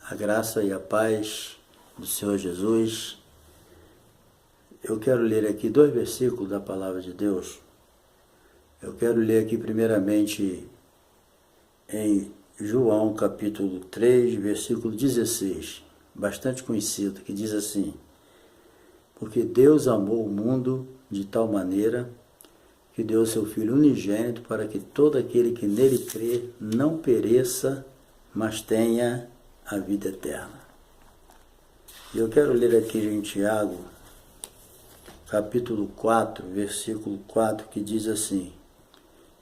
A graça e a paz do Senhor Jesus. Eu quero ler aqui 2 versículos da Palavra de Deus. Eu quero ler aqui primeiramente em João capítulo 3, versículo 16, bastante conhecido, que diz assim: porque Deus amou o mundo de tal maneira que deu o seu Filho unigênito para que todo aquele que nele crê não pereça, mas tenha a vida eterna. E eu quero ler aqui em Tiago, capítulo 4, versículo 4, que diz assim: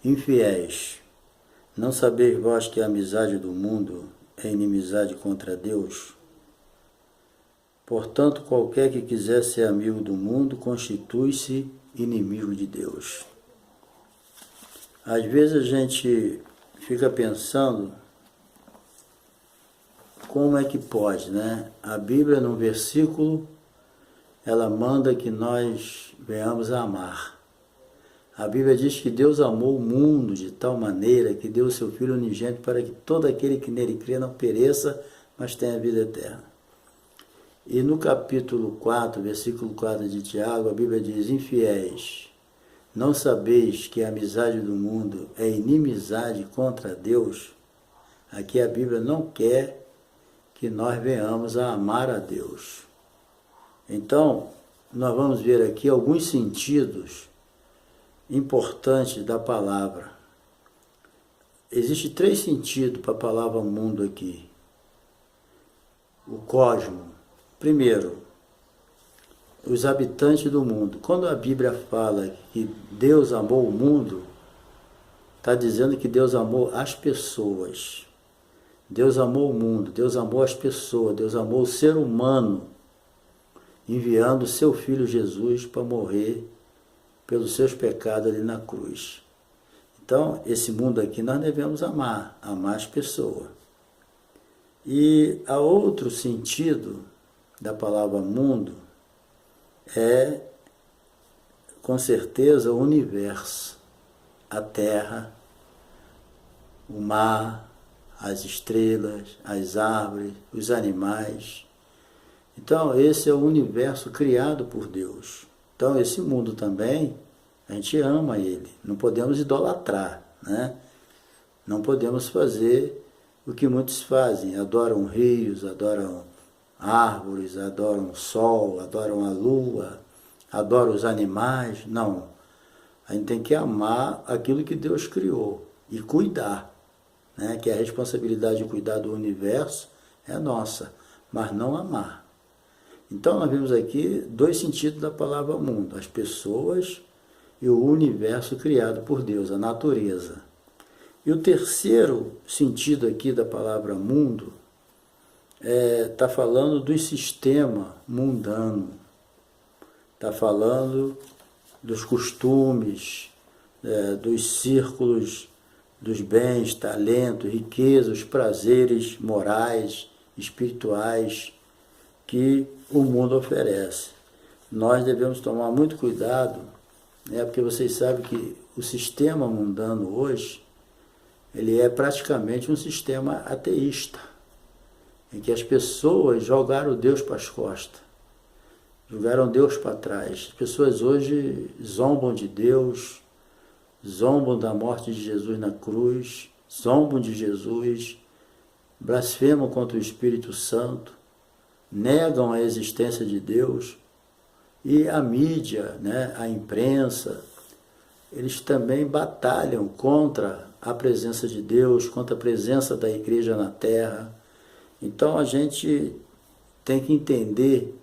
infiéis, não sabeis vós que a amizade do mundo é inimizade contra Deus? Portanto, qualquer que quiser ser amigo do mundo, constitui-se inimigo de Deus. Às vezes a gente fica pensando, como é que pode, né? A Bíblia, num versículo, ela manda que nós venhamos a amar. A Bíblia diz que Deus amou o mundo de tal maneira que deu o seu Filho unigênito para que todo aquele que nele crê não pereça, mas tenha vida eterna. E no capítulo 4, versículo 4 de Tiago, a Bíblia diz: infiéis, não sabeis que a amizade do mundo é inimizade contra Deus? Aqui a Bíblia não quer que nós venhamos a amar a Deus. Então, nós vamos ver aqui alguns sentidos importantes da palavra. Existem 3 sentidos para a palavra mundo aqui. O cosmo. Primeiro, os habitantes do mundo. Quando a Bíblia fala que Deus amou o mundo, está dizendo que Deus amou as pessoas. Deus amou o mundo, Deus amou as pessoas, Deus amou o ser humano, enviando o seu Filho Jesus para morrer pelos seus pecados ali na cruz. Então, esse mundo aqui nós devemos amar as pessoas. E há outro sentido da palavra mundo, é com certeza o universo, a terra, o mar, as estrelas, as árvores, os animais. Então, esse é o universo criado por Deus. Então, esse mundo também, a gente ama ele. Não podemos idolatrar, né? Não podemos fazer o que muitos fazem. Adoram rios, adoram árvores, adoram o sol, adoram a lua, adoram os animais. Não. A gente tem que amar aquilo que Deus criou e cuidar, né? Que a responsabilidade de cuidar do universo é nossa, mas não amar. Então nós vimos aqui 2 sentidos da palavra mundo: as pessoas e o universo criado por Deus, a natureza. E o terceiro sentido aqui da palavra mundo está falando do sistema mundano, está falando dos costumes, dos círculos, dos bens, talentos, riquezas, prazeres morais, espirituais que o mundo oferece. Nós devemos tomar muito cuidado, né, porque vocês sabem que o sistema mundano hoje, ele é praticamente um sistema ateísta, em que as pessoas jogaram Deus para as costas, jogaram Deus para trás. As pessoas hoje zombam de Deus, zombam da morte de Jesus na cruz, zombam de Jesus, blasfemam contra o Espírito Santo, negam a existência de Deus. E a mídia, né, a imprensa, eles também batalham contra a presença de Deus, contra a presença da igreja na terra. Então a gente tem que entender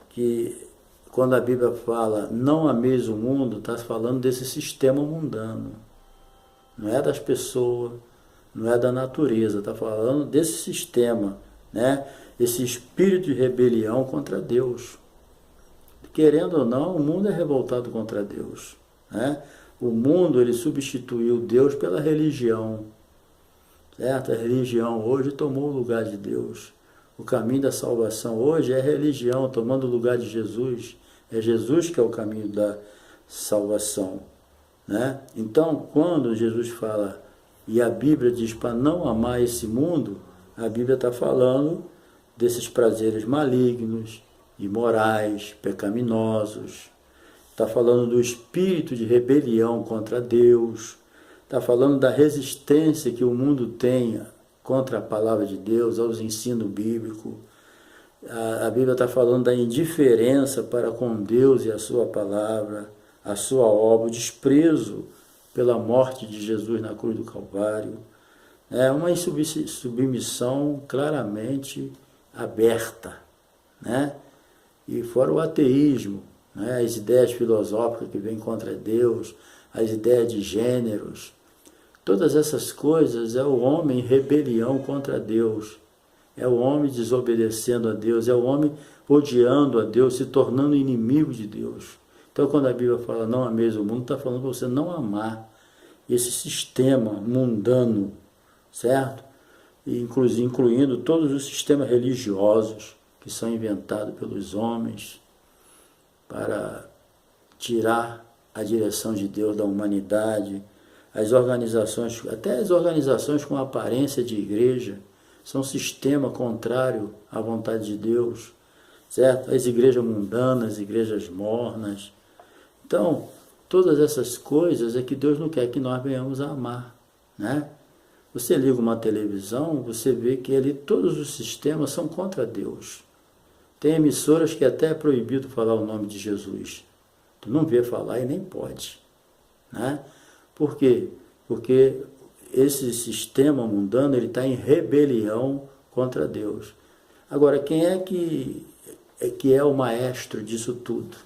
que quando a Bíblia fala não ameis o mundo, está falando desse sistema mundano. Não é das pessoas, não é da natureza, está falando desse sistema, né? Esse espírito de rebelião contra Deus. Querendo ou não, o mundo é revoltado contra Deus, né? O mundo, ele substituiu Deus pela religião, certo? A religião hoje tomou o lugar de Deus. O caminho da salvação hoje é a religião tomando o lugar de Jesus. É Jesus que é o caminho da salvação, né? Então, quando Jesus fala, e a Bíblia diz para não amar esse mundo, a Bíblia está falando desses prazeres malignos, imorais, pecaminosos. Está falando do espírito de rebelião contra Deus. Está falando da resistência que o mundo tem contra a palavra de Deus, aos ensinos bíblicos. A Bíblia está falando da indiferença para com Deus e a sua palavra, a sua obra, o desprezo pela morte de Jesus na cruz do Calvário. É uma submissão claramente aberta, né? E fora o ateísmo, né? As ideias filosóficas que vêm contra Deus, as ideias de gêneros, todas essas coisas é o homem em rebelião contra Deus, é o homem desobedecendo a Deus, é o homem odiando a Deus, se tornando inimigo de Deus. Então, quando a Bíblia fala não ameis o mundo, está falando para você não amar esse sistema mundano, certo? E incluindo todos os sistemas religiosos que são inventados pelos homens para tirar a direção de Deus da humanidade. As organizações, até as organizações com aparência de igreja, são um sistema contrário à vontade de Deus, certo? As igrejas mundanas, as igrejas mornas. Então, todas essas coisas é que Deus não quer que nós venhamos a amar, né? Você liga uma televisão, você vê que ali todos os sistemas são contra Deus. Tem emissoras que até é proibido falar o nome de Jesus. Tu não vê falar e nem pode, né? Por quê? Porque esse sistema mundano ele está em rebelião contra Deus. Agora, quem é que é o maestro disso tudo?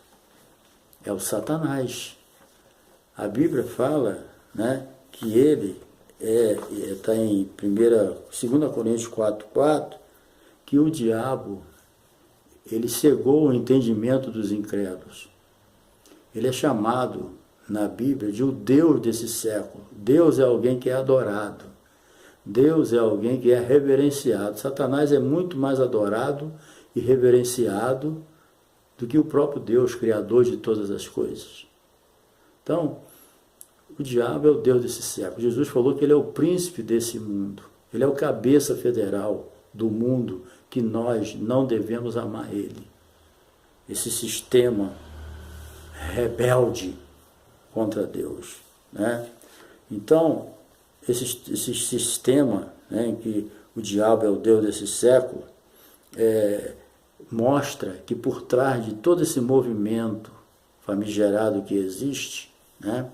É o Satanás. A Bíblia fala, né, que ele está em 2 Coríntios 4,4, que o diabo ele cegou o entendimento dos incrédulos. Ele é chamado na Bíblia de o Deus desse século. Deus é alguém que é adorado. Deus é alguém que é reverenciado. Satanás é muito mais adorado e reverenciado do que o próprio Deus, criador de todas as coisas. Então, o diabo é o Deus desse século. Jesus falou que ele é o príncipe desse mundo. Ele é o cabeça federal do mundo, que nós não devemos amar ele. Esse sistema rebelde contra Deus, né? Então, esse sistema, né, em que o diabo é o Deus desse século, mostra que por trás de todo esse movimento famigerado que existe, né,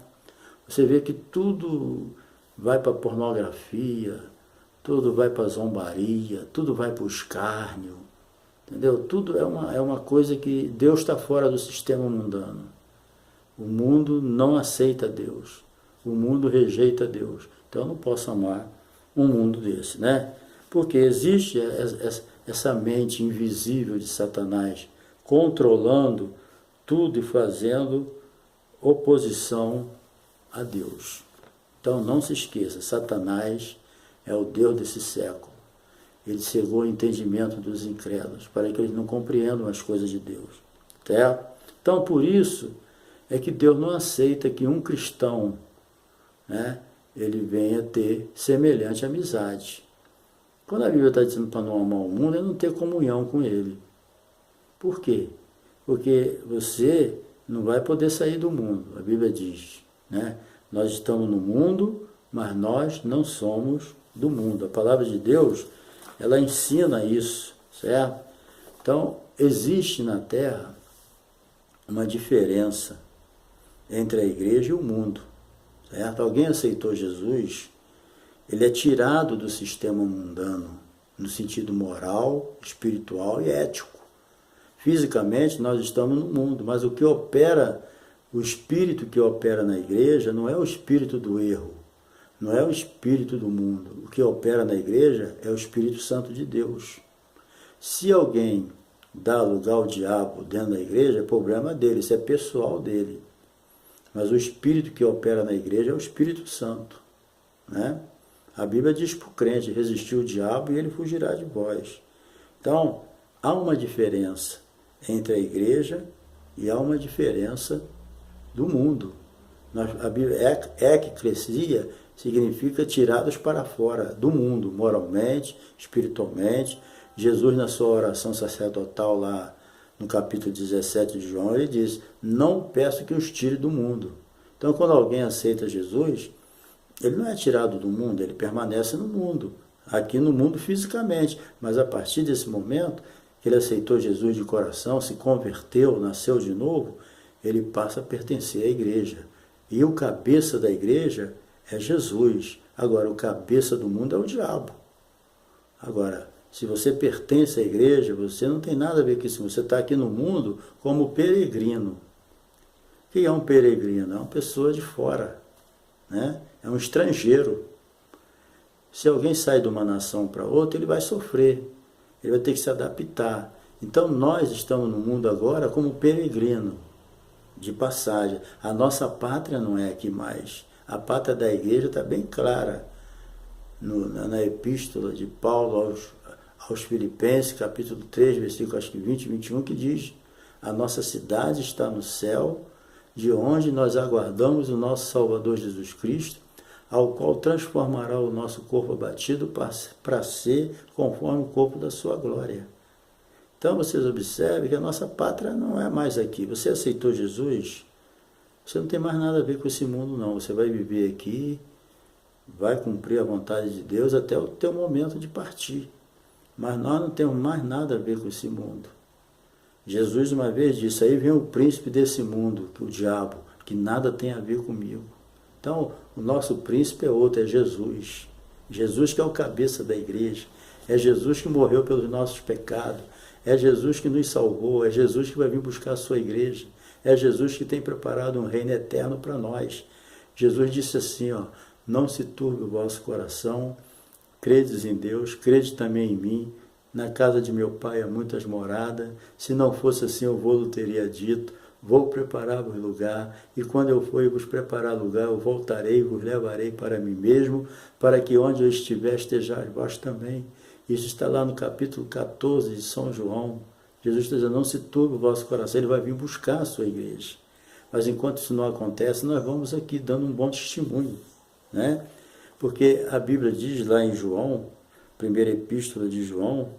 você vê que tudo vai para a pornografia, tudo vai para a zombaria, tudo vai para o escárnio, entendeu? Tudo é uma coisa que Deus está fora do sistema mundano. O mundo não aceita Deus, o mundo rejeita Deus. Então eu não posso amar um mundo desse, né? Porque existe essa mente invisível de Satanás controlando tudo e fazendo oposição a Deus. Então não se esqueça, Satanás é o Deus desse século. Ele cegou o entendimento dos incrédulos para que eles não compreendam as coisas de Deus, certo? Então por isso é que Deus não aceita que um cristão, né, ele venha ter semelhante amizade. Quando a Bíblia está dizendo para não amar o mundo, é não ter comunhão com ele. Por quê? Porque você não vai poder sair do mundo. A Bíblia diz, né? Nós estamos no mundo, mas nós não somos do mundo. A palavra de Deus, ela ensina isso, certo? Então, existe na Terra uma diferença entre a igreja e o mundo, certo? Alguém aceitou Jesus, ele é tirado do sistema mundano, no sentido moral, espiritual e ético. Fisicamente, nós estamos no mundo, mas o que opera, o espírito que opera na igreja, não é o espírito do erro, não é o espírito do mundo. O que opera na igreja é o Espírito Santo de Deus. Se alguém dá lugar ao diabo dentro da igreja, é problema dele, isso é pessoal dele. Mas o espírito que opera na igreja é o Espírito Santo, né? A Bíblia diz para o crente, resistir o diabo e ele fugirá de vós. Então, há uma diferença entre a igreja e há uma diferença do mundo. A Bíblia, eclesia significa tirados para fora do mundo, moralmente, espiritualmente. Jesus, na sua oração sacerdotal lá no capítulo 17 de João, ele diz: não peço que os tire do mundo. Então, quando alguém aceita Jesus, ele não é tirado do mundo, ele permanece no mundo, aqui no mundo fisicamente, mas a partir desse momento que ele aceitou Jesus de coração, se converteu, nasceu de novo, ele passa a pertencer à igreja. E o cabeça da igreja é Jesus. Agora, o cabeça do mundo é o diabo. Agora, se você pertence à igreja, você não tem nada a ver com isso. Você está aqui no mundo como peregrino. O que é um peregrino? É uma pessoa de fora, né? É um estrangeiro. Se alguém sai de uma nação para outra, ele vai sofrer. Ele vai ter que se adaptar. Então, nós estamos no mundo agora como peregrino, de passagem. A nossa pátria não é aqui mais. A pátria da igreja está bem clara. Na epístola de Paulo aos Filipenses, capítulo 3, versículo acho que 20 e 21, que diz: a nossa cidade está no céu, de onde nós aguardamos o nosso Salvador Jesus Cristo, ao qual transformará o nosso corpo abatido para ser conforme o corpo da sua glória. Então vocês observem que a nossa pátria não é mais aqui. Você aceitou Jesus, você não tem mais nada a ver com esse mundo não. Você vai viver aqui, vai cumprir a vontade de Deus até o teu momento de partir. Mas nós não temos mais nada a ver com esse mundo. Jesus uma vez disse: aí vem o príncipe desse mundo, o diabo, que nada tem a ver comigo. Então, o nosso príncipe é outro, é Jesus. Jesus que é o cabeça da igreja. É Jesus que morreu pelos nossos pecados. É Jesus que nos salvou. É Jesus que vai vir buscar a sua igreja. É Jesus que tem preparado um reino eterno para nós. Jesus disse assim, ó: não se turbe o vosso coração, credes em Deus, crede também em mim. Na casa de meu pai há muitas moradas. Se não fosse assim, eu vou-lo teria dito. Vou preparar-vos lugar, e quando eu for e vos preparar lugar, eu voltarei e vos levarei para mim mesmo, para que onde eu estiver, estejais vós também. Isso está lá no capítulo 14 de São João. Jesus está dizendo: não se turbe o vosso coração, ele vai vir buscar a sua igreja. Mas enquanto isso não acontece, nós vamos aqui dando um bom testemunho, né? Porque a Bíblia diz lá em João, primeira epístola de João,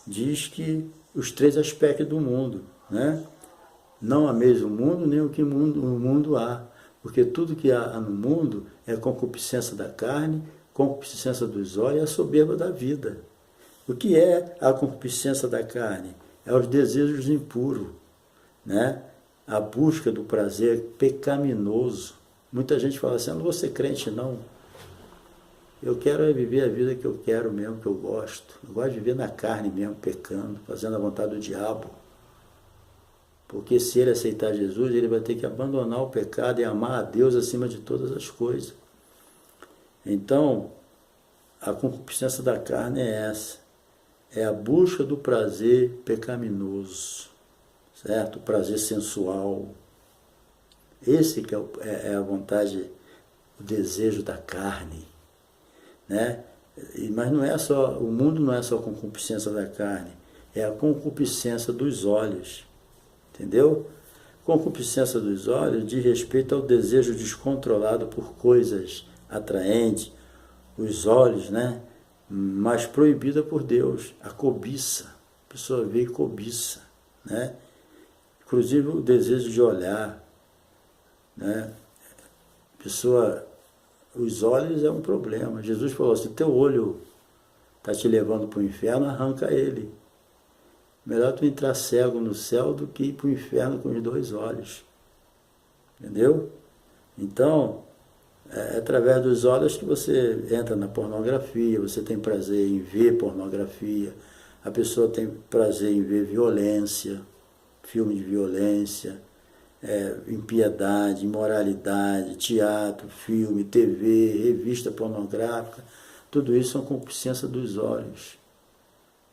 diz que os 3 aspectos do mundo, né? Não ameis o mundo, nem o que o mundo há, porque tudo que há no mundo é concupiscência da carne, concupiscência dos olhos e a soberba da vida. O que é a concupiscência da carne? É os desejos impuros, né? A busca do prazer pecaminoso. Muita gente fala assim: eu não vou ser crente não. Eu quero viver a vida que eu quero mesmo, que eu gosto. Eu gosto de viver na carne mesmo, pecando, fazendo a vontade do diabo. Porque se ele aceitar Jesus, ele vai ter que abandonar o pecado e amar a Deus acima de todas as coisas. Então, a concupiscência da carne é essa. É a busca do prazer pecaminoso, certo? O prazer sensual. Esse que é a vontade, o desejo da carne, né? Mas não é só, o mundo não é só a concupiscência da carne, é a concupiscência dos olhos. Entendeu? Concupiscência dos olhos diz respeito ao desejo descontrolado por coisas atraentes, os olhos, né? Mas proibida por Deus, a cobiça. A pessoa vê e cobiça, né? Inclusive o desejo de olhar, né? A pessoa, os olhos é um problema. Jesus falou: se teu olho está te levando para o inferno, arranca ele. Melhor tu entrar cego no céu do que ir para o inferno com os 2 olhos. Entendeu? Então, é através dos olhos que você entra na pornografia, você tem prazer em ver pornografia, a pessoa tem prazer em ver violência, filme de violência, impiedade, imoralidade, teatro, filme, TV, revista pornográfica. Tudo isso é uma concupiscência dos olhos.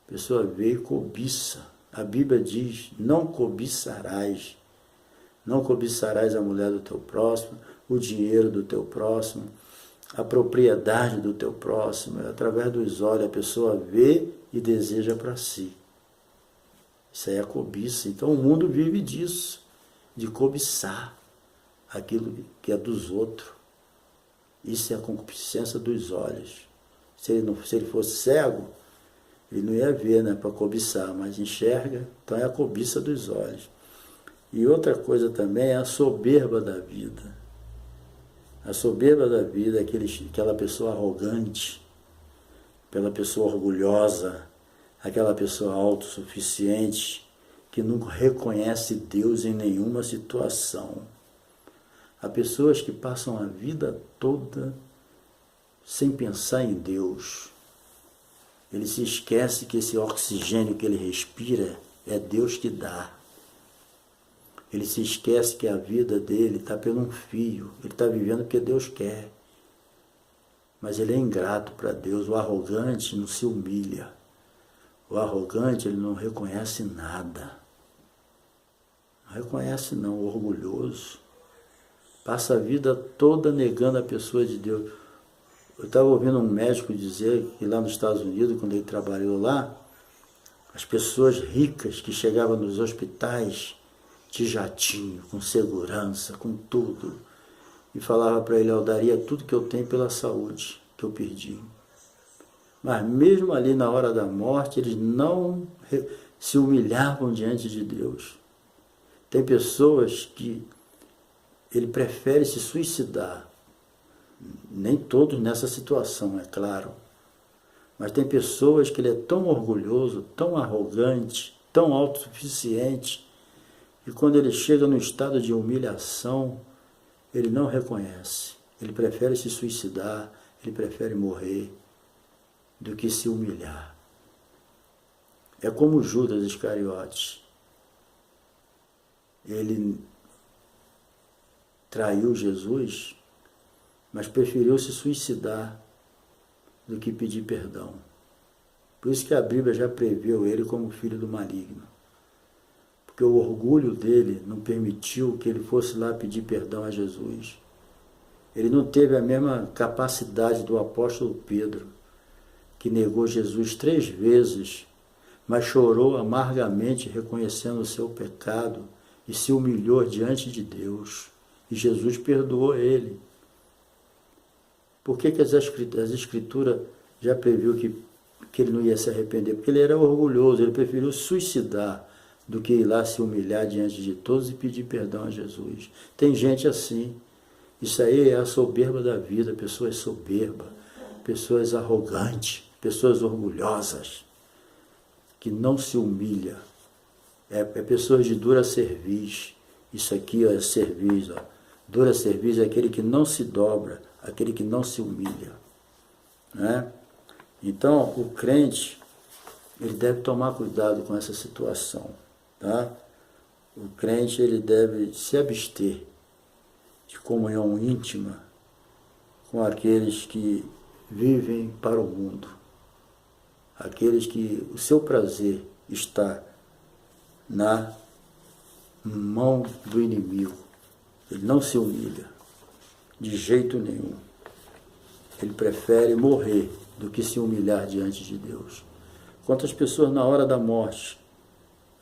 A pessoa vê e cobiça. A Bíblia diz: não cobiçarás. Não cobiçarás a mulher do teu próximo, o dinheiro do teu próximo, a propriedade do teu próximo. Através dos olhos a pessoa vê e deseja para si. Isso aí é cobiça. Então o mundo vive disso, de cobiçar aquilo que é dos outros. Isso é a concupiscência dos olhos. Se ele fosse cego, Ele não ia ver, né, para cobiçar, mas enxerga, então é a cobiça dos olhos. E outra coisa também é a soberba da vida. A soberba da vida é aquela pessoa arrogante, aquela pessoa orgulhosa, aquela pessoa autossuficiente, que não reconhece Deus em nenhuma situação. Há pessoas que passam a vida toda sem pensar em Deus. Ele se esquece que esse oxigênio que ele respira é Deus que dá. Ele se esquece que a vida dele está pelo um fio. Ele está vivendo porque Deus quer. Mas ele é ingrato para Deus. O arrogante não se humilha. O arrogante, ele não reconhece nada. Não reconhece não, o orgulhoso. Passa a vida toda negando a pessoa de Deus. Eu estava ouvindo um médico dizer que lá nos Estados Unidos, quando ele trabalhou lá, as pessoas ricas que chegavam nos hospitais de jatinho, com segurança, com tudo, e falava para ele: eu daria tudo que eu tenho pela saúde que eu perdi. Mas mesmo ali na hora da morte, eles não se humilhavam diante de Deus. Tem pessoas que ele prefere se suicidar. Nem todos nessa situação, é claro. Mas tem pessoas que ele é tão orgulhoso, tão arrogante, tão autossuficiente, e quando ele chega no estado de humilhação, ele não reconhece. Ele prefere se suicidar, ele prefere morrer do que se humilhar. É como Judas Iscariotes. Ele traiu Jesus, mas preferiu se suicidar do que pedir perdão. Por isso que a Bíblia já previu ele como filho do maligno. Porque o orgulho dele não permitiu que ele fosse lá pedir perdão a Jesus. Ele não teve a mesma capacidade do apóstolo Pedro, que negou Jesus 3 vezes, mas chorou amargamente reconhecendo o seu pecado e se humilhou diante de Deus. E Jesus perdoou ele. Por que as Escrituras já previu que ele não ia se arrepender? Porque ele era orgulhoso, ele preferiu suicidar do que ir lá se humilhar diante de todos e pedir perdão a Jesus. Tem gente assim. Isso aí é a soberba da vida, pessoas soberbas, pessoas arrogantes, pessoas orgulhosas, que não se humilha. É pessoas de dura cerviz. Isso aqui é cerviz, ó. Dura cerviz é aquele que não se dobra, aquele que não se humilha, né? Então, o crente, ele deve tomar cuidado com essa situação, tá? O crente, ele deve se abster de comunhão íntima com aqueles que vivem para o mundo, aqueles que o seu prazer está na mão do inimigo. Ele não se humilha, de jeito nenhum. Ele prefere morrer do que se humilhar diante de Deus. Quantas pessoas na hora da morte,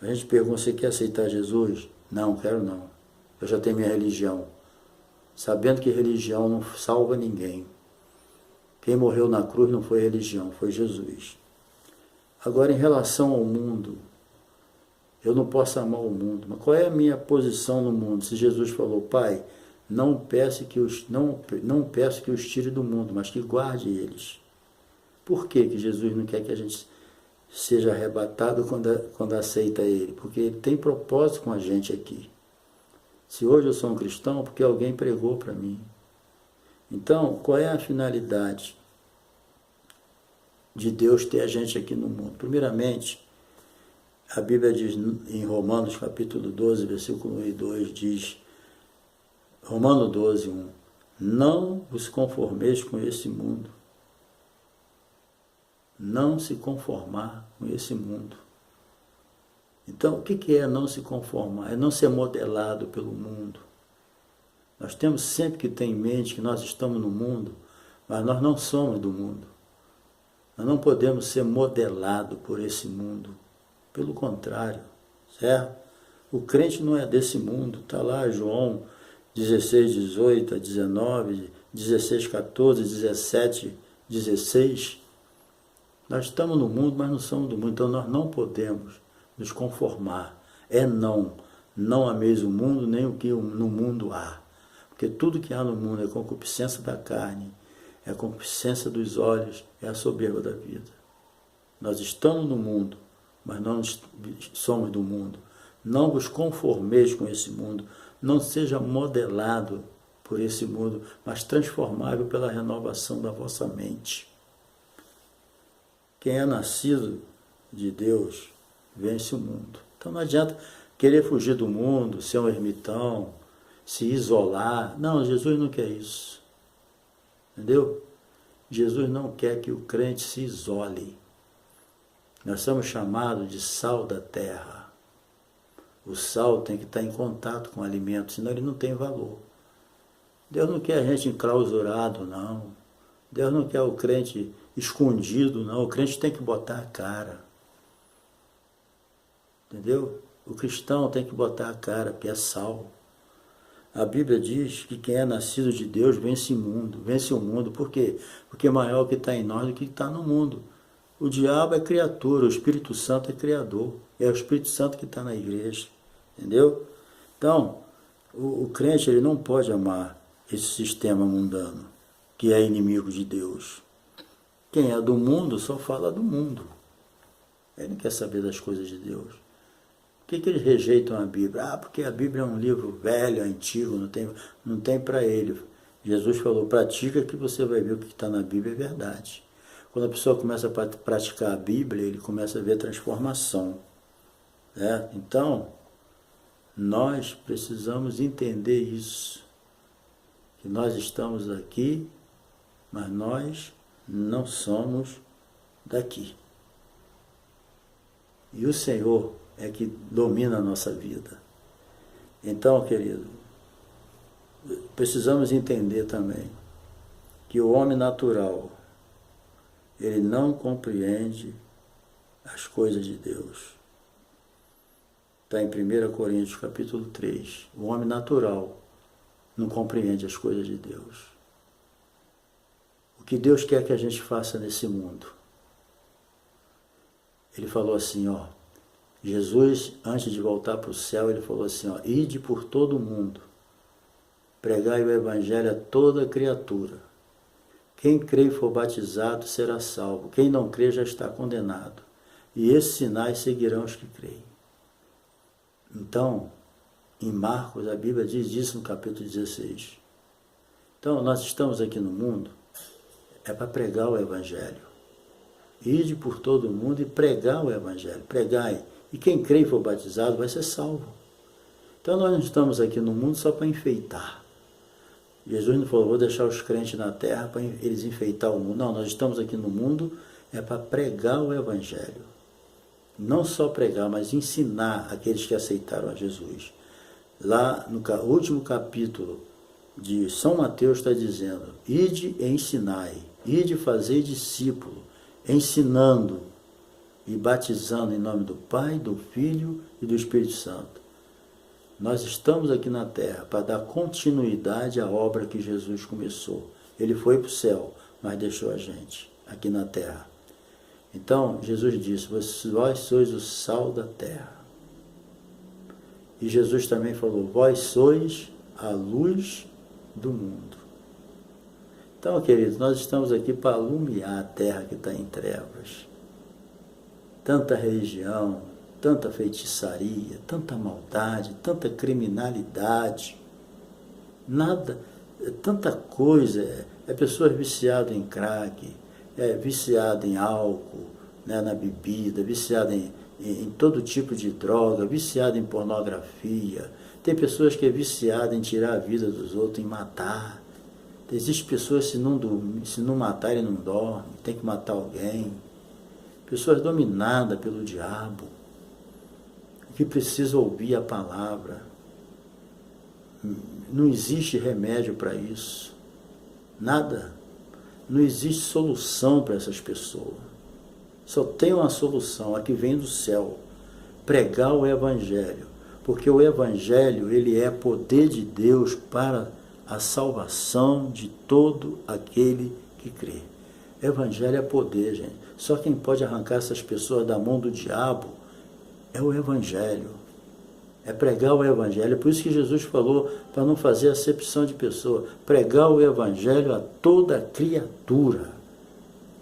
a gente pergunta: você quer aceitar Jesus? Não, quero não. Eu já tenho minha religião. Sabendo que religião não salva ninguém. Quem morreu na cruz não foi religião, foi Jesus. Agora, em relação ao mundo, eu não posso amar o mundo. Mas qual é a minha posição no mundo? Se Jesus falou: Pai, não peço que os tire do mundo, mas que guarde eles. Por que Jesus não quer que a gente seja arrebatado quando aceita Ele? Porque Ele tem propósito com a gente aqui. Se hoje eu sou um cristão, porque alguém pregou para mim. Então, qual é a finalidade de Deus ter a gente aqui no mundo? Primeiramente, a Bíblia diz em Romanos capítulo 12, versículo 1 e 2, diz, Romano 12, 1, não vos conformeis com esse mundo. Não se conformar com esse mundo. Então, o que é não se conformar? É não ser modelado pelo mundo. Nós temos sempre que ter em mente que nós estamos no mundo, mas nós não somos do mundo. Nós não podemos ser modelados por esse mundo. Pelo contrário, certo? O crente não é desse mundo. Está lá João 16, 18, 19, 16, 14, 17, 16. Nós estamos no mundo, mas não somos do mundo, então nós não podemos nos conformar. É não. Não ameis o mundo, nem o que no mundo há. Porque tudo que há no mundo é concupiscência da carne, é a concupiscência dos olhos, é a soberba da vida. Nós estamos no mundo, mas não somos do mundo. Não vos conformeis com esse mundo, não seja modelado por esse mundo, mas transformável pela renovação da vossa mente. Quem é nascido de Deus vence o mundo. Então não adianta querer fugir do mundo, ser um ermitão, se isolar. Não, Jesus não quer isso. Entendeu? Jesus não quer que o crente se isole. Nós somos chamados de sal da terra. O sal tem que estar em contato com o alimento, senão ele não tem valor. Deus não quer a gente enclausurado, não. Deus não quer o crente escondido, não. O crente tem que botar a cara. Entendeu? O cristão tem que botar a cara, porque é sal. A Bíblia diz que quem é nascido de Deus vence o mundo. Vence o mundo. Por quê? Porque maior o que está em nós do que está no mundo. O diabo é criatura, o Espírito Santo é criador. É o Espírito Santo que está na igreja. Entendeu? Então, o crente ele não pode amar esse sistema mundano, que é inimigo de Deus. Quem é do mundo só fala do mundo. Ele não quer saber das coisas de Deus. Por que eles rejeitam a Bíblia? Ah, porque a Bíblia é um livro velho, antigo, não tem para ele. Jesus falou, pratica que você vai ver o que está na Bíblia é verdade. Quando a pessoa começa a praticar a Bíblia, ele começa a ver transformação. Então, nós precisamos entender isso. Que nós estamos aqui, mas nós não somos daqui. E o Senhor é que domina a nossa vida. Então, querido, precisamos entender também que o homem natural, ele não compreende as coisas de Deus. Está em 1 Coríntios capítulo 3. O homem natural não compreende as coisas de Deus. O que Deus quer que a gente faça nesse mundo? Ele falou assim, Jesus, antes de voltar para o céu, ele falou assim, ide por todo o mundo, pregai o evangelho a toda criatura. Quem crê e for batizado será salvo, quem não crê já está condenado. E esses sinais seguirão os que creem. Então, em Marcos, a Bíblia diz isso no capítulo 16. Então, nós estamos aqui no mundo, é para pregar o evangelho. Ide por todo o mundo e pregar o evangelho. Pregai. E quem crê e for batizado vai ser salvo. Então nós não estamos aqui no mundo só para enfeitar. Jesus não falou, vou deixar os crentes na terra para eles enfeitar o mundo. Não, nós estamos aqui no mundo para pregar o evangelho. Não só pregar, mas ensinar aqueles que aceitaram a Jesus. Lá no último capítulo de São Mateus está dizendo, ide e ensinai, ide fazer discípulo, ensinando e batizando em nome do Pai, do Filho e do Espírito Santo. Nós estamos aqui na terra para dar continuidade à obra que Jesus começou. Ele foi para o céu, mas deixou a gente aqui na terra. Então, Jesus disse, vós sois o sal da terra. E Jesus também falou, vós sois a luz do mundo. Então, queridos, nós estamos aqui para alumiar a terra que está em trevas. Tanta religião, tanta feitiçaria, tanta maldade, tanta criminalidade, nada, tanta coisa, pessoas viciadas em crack, viciadas em álcool, na bebida, viciadas em todo tipo de droga, viciadas em pornografia, tem pessoas que é viciadas em tirar a vida dos outros, em matar. Existem pessoas que se não matarem não dormem, tem que matar alguém. Pessoas dominadas pelo diabo, que precisam ouvir a palavra. Não existe remédio para isso. Nada. Não existe solução para essas pessoas. Só tem uma solução, a que vem do céu. Pregar o Evangelho. Porque o Evangelho, ele é poder de Deus para a salvação de todo aquele que crê. Evangelho é poder, gente. Só quem pode arrancar essas pessoas da mão do diabo é o Evangelho. É pregar o Evangelho. Por isso que Jesus falou para não fazer acepção de pessoa. Pregar o Evangelho a toda criatura.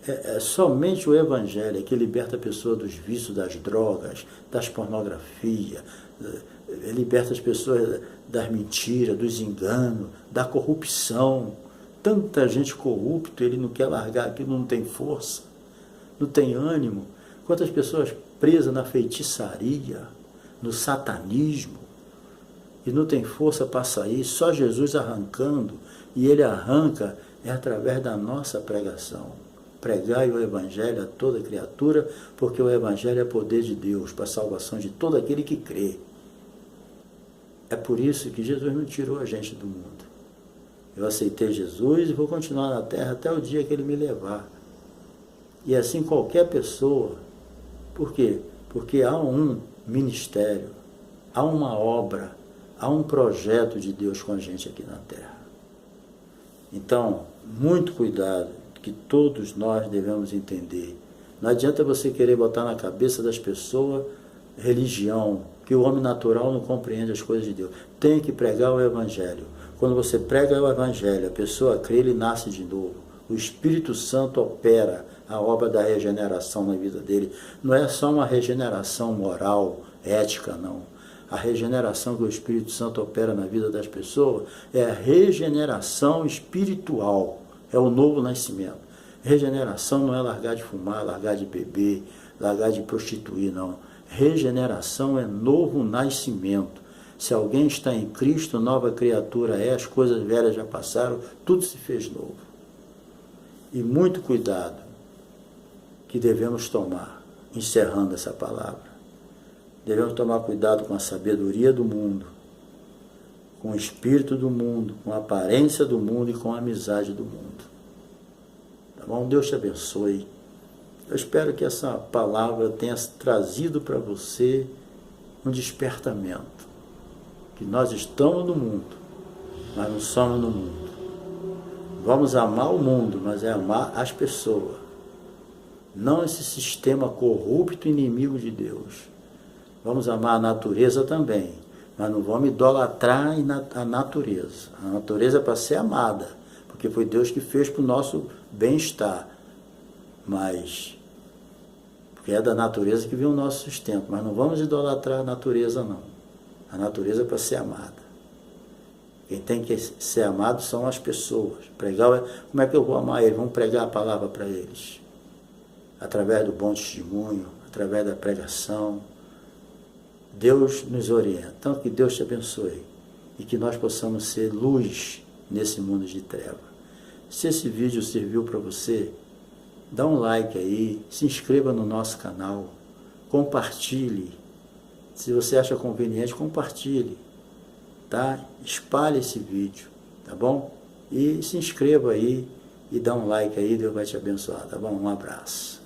É somente o Evangelho que liberta a pessoa dos vícios, das drogas, das pornografias, liberta as pessoas das mentiras, dos enganos, da corrupção. Tanta gente corrupta, ele não quer largar aquilo, não tem força, não tem ânimo. Quantas pessoas presas na feitiçaria, no satanismo, e não tem força para sair, só Jesus arrancando, e ele arranca através da nossa pregação. Pregai o Evangelho a toda criatura, porque o Evangelho é poder de Deus para a salvação de todo aquele que crê. É por isso que Jesus não tirou a gente do mundo. Eu aceitei Jesus e vou continuar na terra até o dia que ele me levar. E assim qualquer pessoa. Por quê? Porque há um ministério, há uma obra, há um projeto de Deus com a gente aqui na terra. Então, muito cuidado, que todos nós devemos entender. Não adianta você querer botar na cabeça das pessoas religião, que o homem natural não compreende as coisas de Deus. Tem que pregar o Evangelho. Quando você prega o Evangelho, a pessoa crê, ele nasce de novo. O Espírito Santo opera a obra da regeneração na vida dele. Não é só uma regeneração moral, ética, não. A regeneração que o Espírito Santo opera na vida das pessoas é a regeneração espiritual. É o novo nascimento. Regeneração não é largar de fumar, largar de beber, largar de prostituir, não. Regeneração é novo nascimento. Se alguém está em Cristo, nova criatura é, as coisas velhas já passaram, tudo se fez novo. E muito cuidado que devemos tomar, encerrando essa palavra. Devemos tomar cuidado com a sabedoria do mundo, com o espírito do mundo, com a aparência do mundo e com a amizade do mundo. Tá bom? Deus te abençoe. Eu espero que essa palavra tenha trazido para você um despertamento. Que nós estamos no mundo, mas não somos no mundo. Vamos amar o mundo, mas é amar as pessoas. Não esse sistema corrupto inimigo de Deus. Vamos amar a natureza também, mas não vamos idolatrar a natureza. A natureza é para ser amada, porque foi Deus que fez para o nosso bem-estar. Mas, porque é da natureza que vem o nosso sustento, mas não vamos idolatrar a natureza, não. A natureza é para ser amada. Quem tem que ser amado são as pessoas. Pregar, como é que eu vou amar eles? Vamos pregar a palavra para eles. Através do bom testemunho, através da pregação. Deus nos orienta. Então, que Deus te abençoe. E que nós possamos ser luz nesse mundo de treva. Se esse vídeo serviu para você, dá um like aí, se inscreva no nosso canal, compartilhe. Se você acha conveniente, compartilhe, tá? Espalhe esse vídeo, tá bom? E se inscreva aí e dá um like aí, Deus vai te abençoar, tá bom? Um abraço.